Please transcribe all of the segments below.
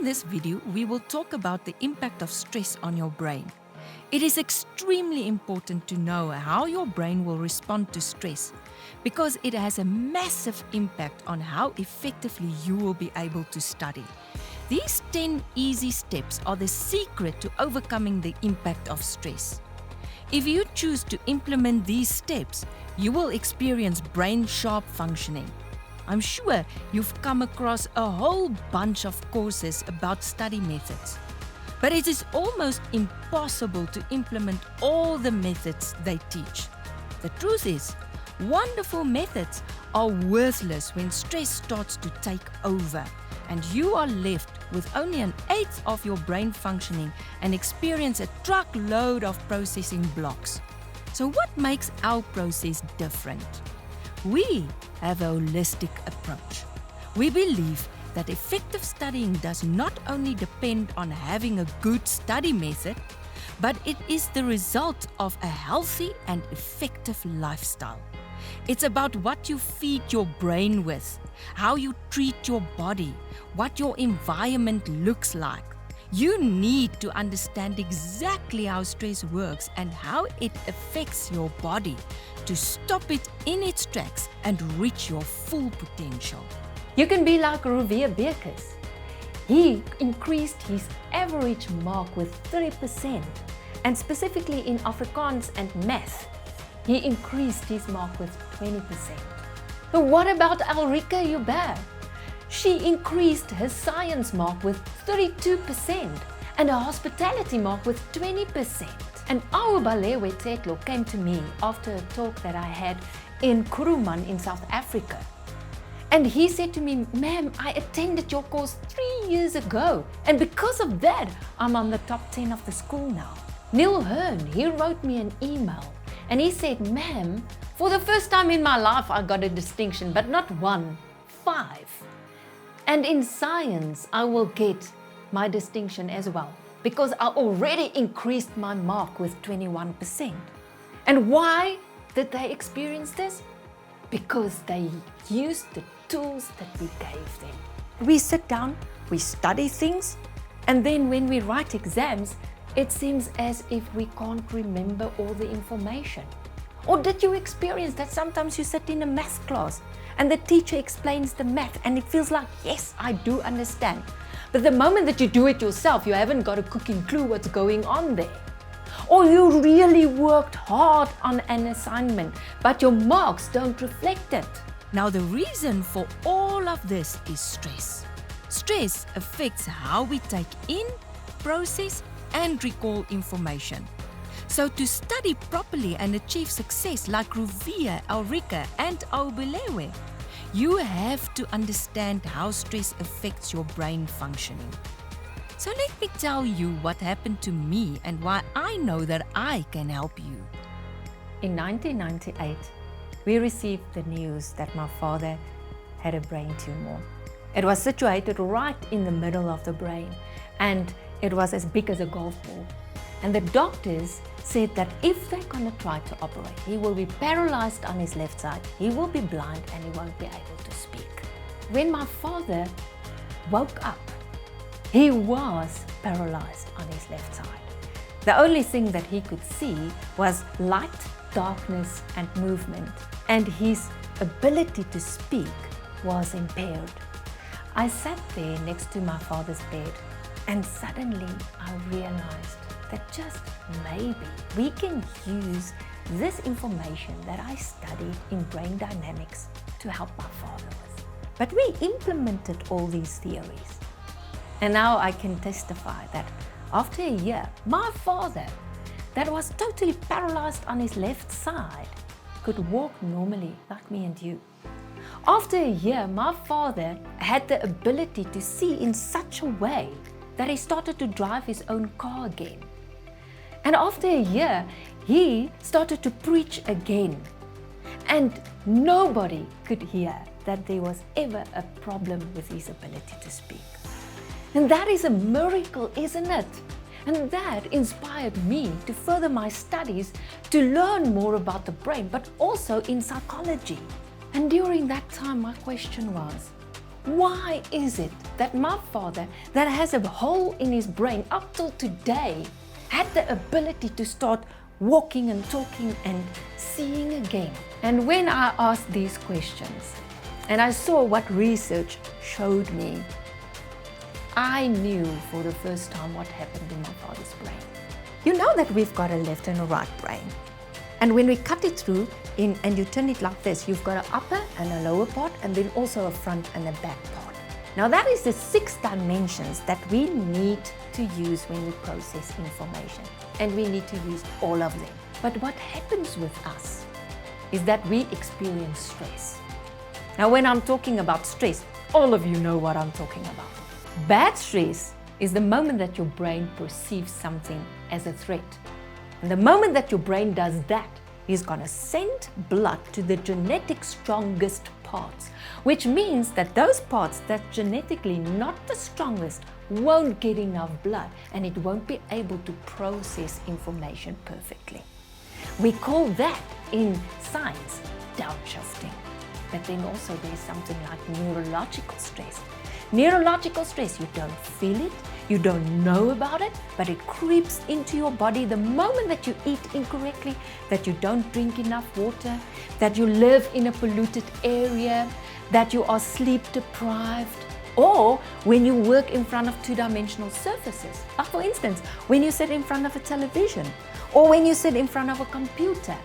this video, we will talk about the impact of stress on your brain. It is extremely important to know how your brain will respond to stress because it has a massive impact on how effectively you will be able to study. These 10 easy steps are the secret to overcoming the impact of stress. If you choose to implement these steps, you will experience brain-sharp functioning. I'm sure you've come across a whole bunch of courses about study methods, but it is almost impossible to implement all the methods they teach. The truth is, wonderful methods are worthless when stress starts to take over and you are left with only an eighth of your brain functioning and experience a truckload of processing blocks. So what makes our process different? We have a holistic approach. We believe that effective studying does not only depend on having a good study method, but it is the result of a healthy and effective lifestyle. It's about what you feed your brain with, how you treat your body, what your environment looks like. You need to understand exactly how stress works and how it affects your body to stop it in its tracks and reach your full potential. You can be like Worx. He increased his average mark with 30%, and specifically in Afrikaans and math, he increased his mark with 20%. But what about Ulrika Joubert? She increased her science mark with 32% and her hospitality mark with 20%. And our Balewe Tetlo came to me after a talk that I had in Kuruman in South Africa. And he said to me, "Ma'am, I attended your course 3 years ago, and because of that, I'm on the top 10 of the school now." Neil Hearn, he wrote me an email and he said, "Ma'am, for the first time in my life, I got a distinction, but not 1, 5. And in science, I will get my distinction as well because I already increased my mark with 21%. And why did they experience this? Because they used the tools that we gave them. We sit down, we study things, and then when we write exams, it seems as if we can't remember all the information. Or did you experience that sometimes you sit in a math class and the teacher explains the math and it feels like, yes, I do understand. But the moment that you do it yourself, you haven't got a cooking clue what's going on there. Or you really worked hard on an assignment, but your marks don't reflect it. Now, the reason for all of this is stress. Stress affects how we take in, process, and recall information. So to study properly and achieve success like Ruvia, Ulrika, and Aubelewe, you have to understand how stress affects your brain functioning. So let me tell you what happened to me and why I know that I can help you. In 1998, we received the news that my father had a brain tumor. It was situated right in the middle of the brain, and it was as big as a golf ball. And the doctors said that if they're going to try to operate, he will be paralyzed on his left side, he will be blind, and he won't be able to speak. When my father woke up, he was paralyzed on his left side. The only thing that he could see was light, darkness, and movement, and his ability to speak was impaired. I sat there next to my father's bed, and suddenly I realized that just maybe we can use this information that I studied in brain dynamics to help my father with. But we implemented all these theories. And now I can testify that after a year, my father, that was totally paralyzed on his left side, could walk normally like me and you. After a year, my father had the ability to see in such a way that he started to drive his own car again. And after a year, he started to preach again. And nobody could hear that there was ever a problem with his ability to speak. And that is a miracle, isn't it? And that inspired me to further my studies to learn more about the brain, but also in psychology. And during that time, my question was, why is it that my father, that has a hole in his brain up till today, had the ability to start walking and talking and seeing again. And when I asked these questions and I saw what research showed me, I knew for the first time what happened in my father's brain. You know that we've got a left and a right brain. And when we cut it through and you turn it like this, you've got an upper and a lower part, and then also a front and a back part. Now that is the 6 dimensions that we need to use when we process information. And we need to use all of them. But what happens with us is that we experience stress. Now when I'm talking about stress, all of you know what I'm talking about. Bad stress is the moment that your brain perceives something as a threat. And the moment that your brain does that, it's going to send blood to the genetic strongest parts, which means that those parts that genetically not the strongest won't get enough blood and it won't be able to process information perfectly. We call that in science downshifting. But then also there's something like neurological stress. Neurological stress, you don't feel it, you don't know about it, but it creeps into your body the moment that you eat incorrectly, that you don't drink enough water, that you live in a polluted area, that you are sleep deprived, or when you work in front of 2-dimensional surfaces. Like for instance, when you sit in front of a television, or when you sit in front of a computer,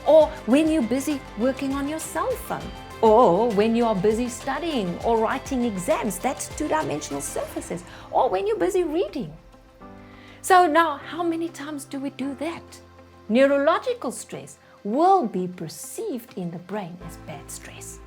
or when you're busy working on your cell phone, or when you are busy studying or writing exams, that's 2-dimensional surfaces, or when you're busy reading. So now, how many times do we do that? Neurological stress will be perceived in the brain as bad stress.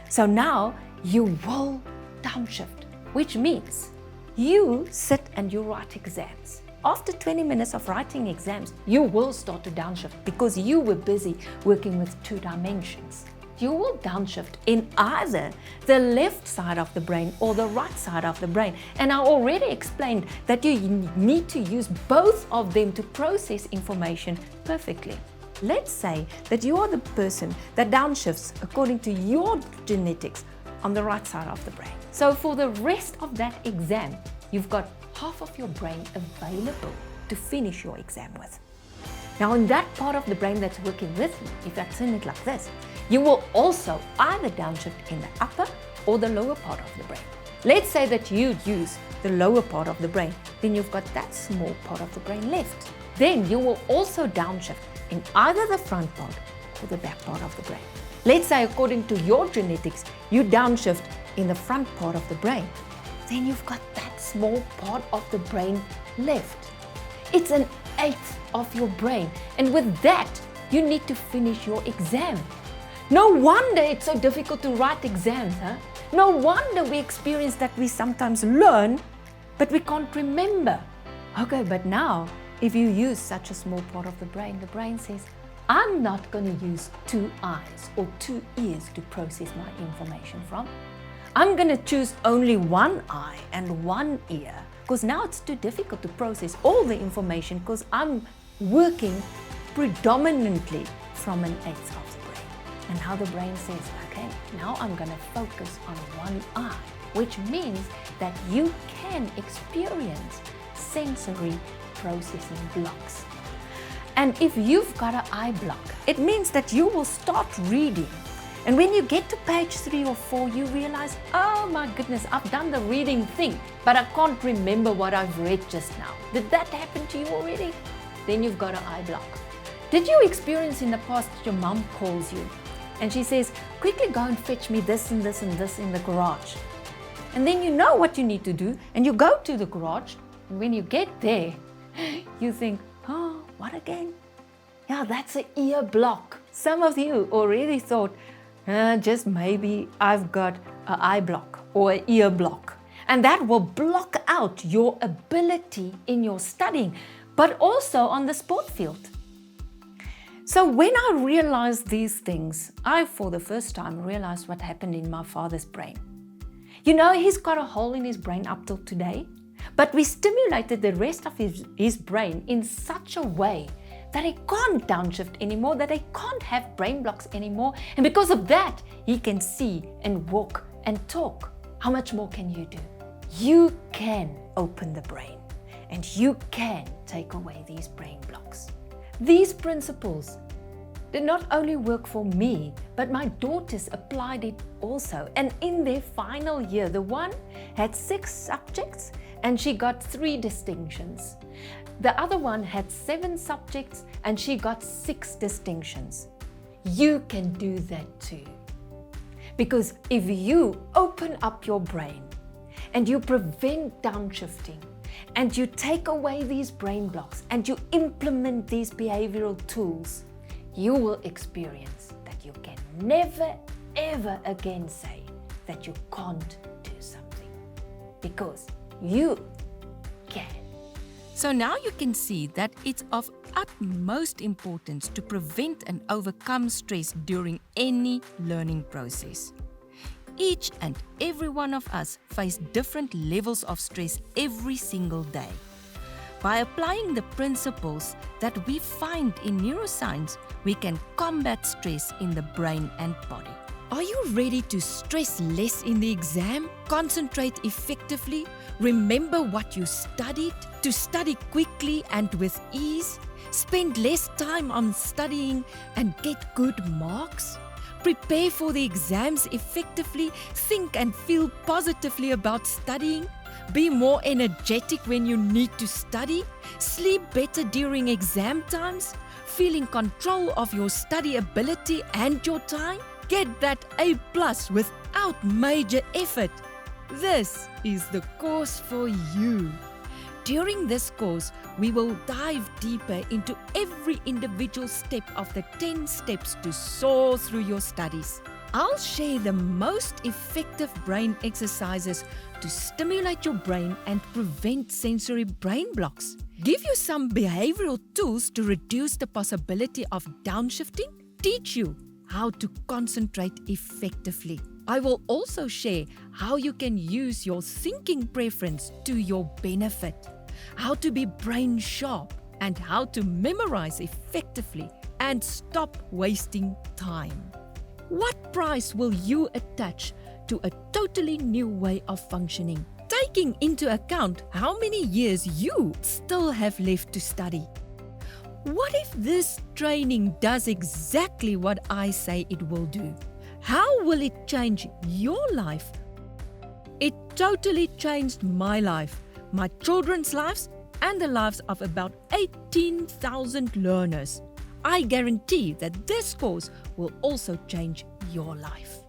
So now you will downshift, which means you sit and you write exams. After 20 minutes of writing exams, you will start to downshift because you were busy working with 2 dimensions. You will downshift in either the left side of the brain or the right side of the brain. And I already explained that you need to use both of them to process information perfectly. Let's say that you are the person that downshifts according to your genetics on the right side of the brain. So for the rest of that exam, you've got half of your brain available to finish your exam with. Now in that part of the brain that's working with you, if I turn it like this, you will also either downshift in the upper or the lower part of the brain. Let's say that you use the lower part of the brain, then you've got that small part of the brain left. Then you will also downshift in either the front part or the back part of the brain. Let's say according to your genetics, you downshift in the front part of the brain, then you've got that small part of the brain left. It's an 1/8 of your brain, and with that, you need to finish your exam. No wonder it's so difficult to write exams, huh? No wonder we experience that we sometimes learn, but we can't remember. Okay, but now, if you use such a small part of the brain says, I'm not going to use 2 eyes or 2 ears to process my information from. I'm going to choose only 1 eye and 1 ear, because now it's too difficult to process all the information because I'm working predominantly from an 1/8 of the brain. And how the brain says, okay, now I'm going to focus on 1 eye, which means that you can experience sensory processing blocks. And if you've got an eye block, it means that you will start reading. And when you get to page 3 or 4, you realize, oh my goodness, I've done the reading thing, but I can't remember what I've read just now. Did that happen to you already? Then you've got an eye block. Did you experience in the past your mom calls you and she says, quickly go and fetch me this and this and this in the garage? And then you know what you need to do and you go to the garage, and when you get there, you think, oh, what again? Yeah, that's an ear block. Some of you already thought, just maybe I've got an eye block or an ear block. And that will block out your ability in your studying, but also on the sport field. So when I realized these things, I for the first time realized what happened in my father's brain. You know, he's got a hole in his brain up till today, but we stimulated the rest of his brain in such a way that he can't downshift anymore, that he can't have brain blocks anymore. And because of that, he can see and walk and talk. How much more can you do? You can open the brain and you can take away these brain blocks. These principles did not only work for me, but my daughters applied it also. And in their final year, the one had 6 subjects and she got 3 distinctions. The other one had 7 subjects and she got 6 distinctions. You can do that too. Because if you open up your brain and you prevent downshifting and you take away these brain blocks and you implement these behavioral tools, you will experience that you can never, ever again say that you can't do something. Because you can. So now you can see that it's of utmost importance to prevent and overcome stress during any learning process. Each and every one of us face different levels of stress every single day. By applying the principles that we find in neuroscience, we can combat stress in the brain and body. Are you ready to stress less in the exam, concentrate effectively, remember what you studied, to study quickly and with ease, spend less time on studying and get good marks? Prepare for the exams effectively, think and feel positively about studying, be more energetic when you need to study, sleep better during exam times, feel in control of your study ability and your time, get that A+ without major effort. This is the course for you. During this course, we will dive deeper into every individual step of the 10 steps to soar through your studies. I'll share the most effective brain exercises to stimulate your brain and prevent sensory brain blocks. Give you some behavioral tools to reduce the possibility of downshifting. Teach you how to concentrate effectively. I will also share how you can use your thinking preference to your benefit, how to be brain sharp, and how to memorize effectively and stop wasting time. What price will you attach to a totally new way of functioning, taking into account how many years you still have left to study? What if this training does exactly what I say it will do? How will it change your life? It totally changed my life, my children's lives, and the lives of about 18,000 learners. I guarantee that this course will also change your life.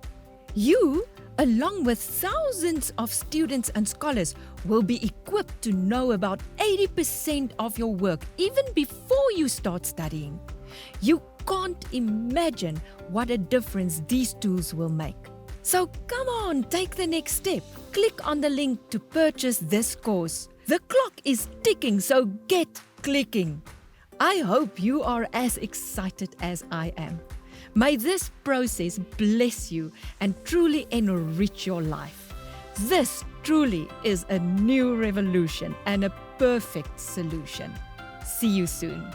You, along with thousands of students and scholars, will be equipped to know about 80% of your work even before you start studying. You can't imagine what a difference these tools will make. So come on, take the next step. Click on the link to purchase this course. The clock is ticking, so get clicking. I hope you are as excited as I am. May this process bless you and truly enrich your life. This truly is a new revolution and a perfect solution. See you soon.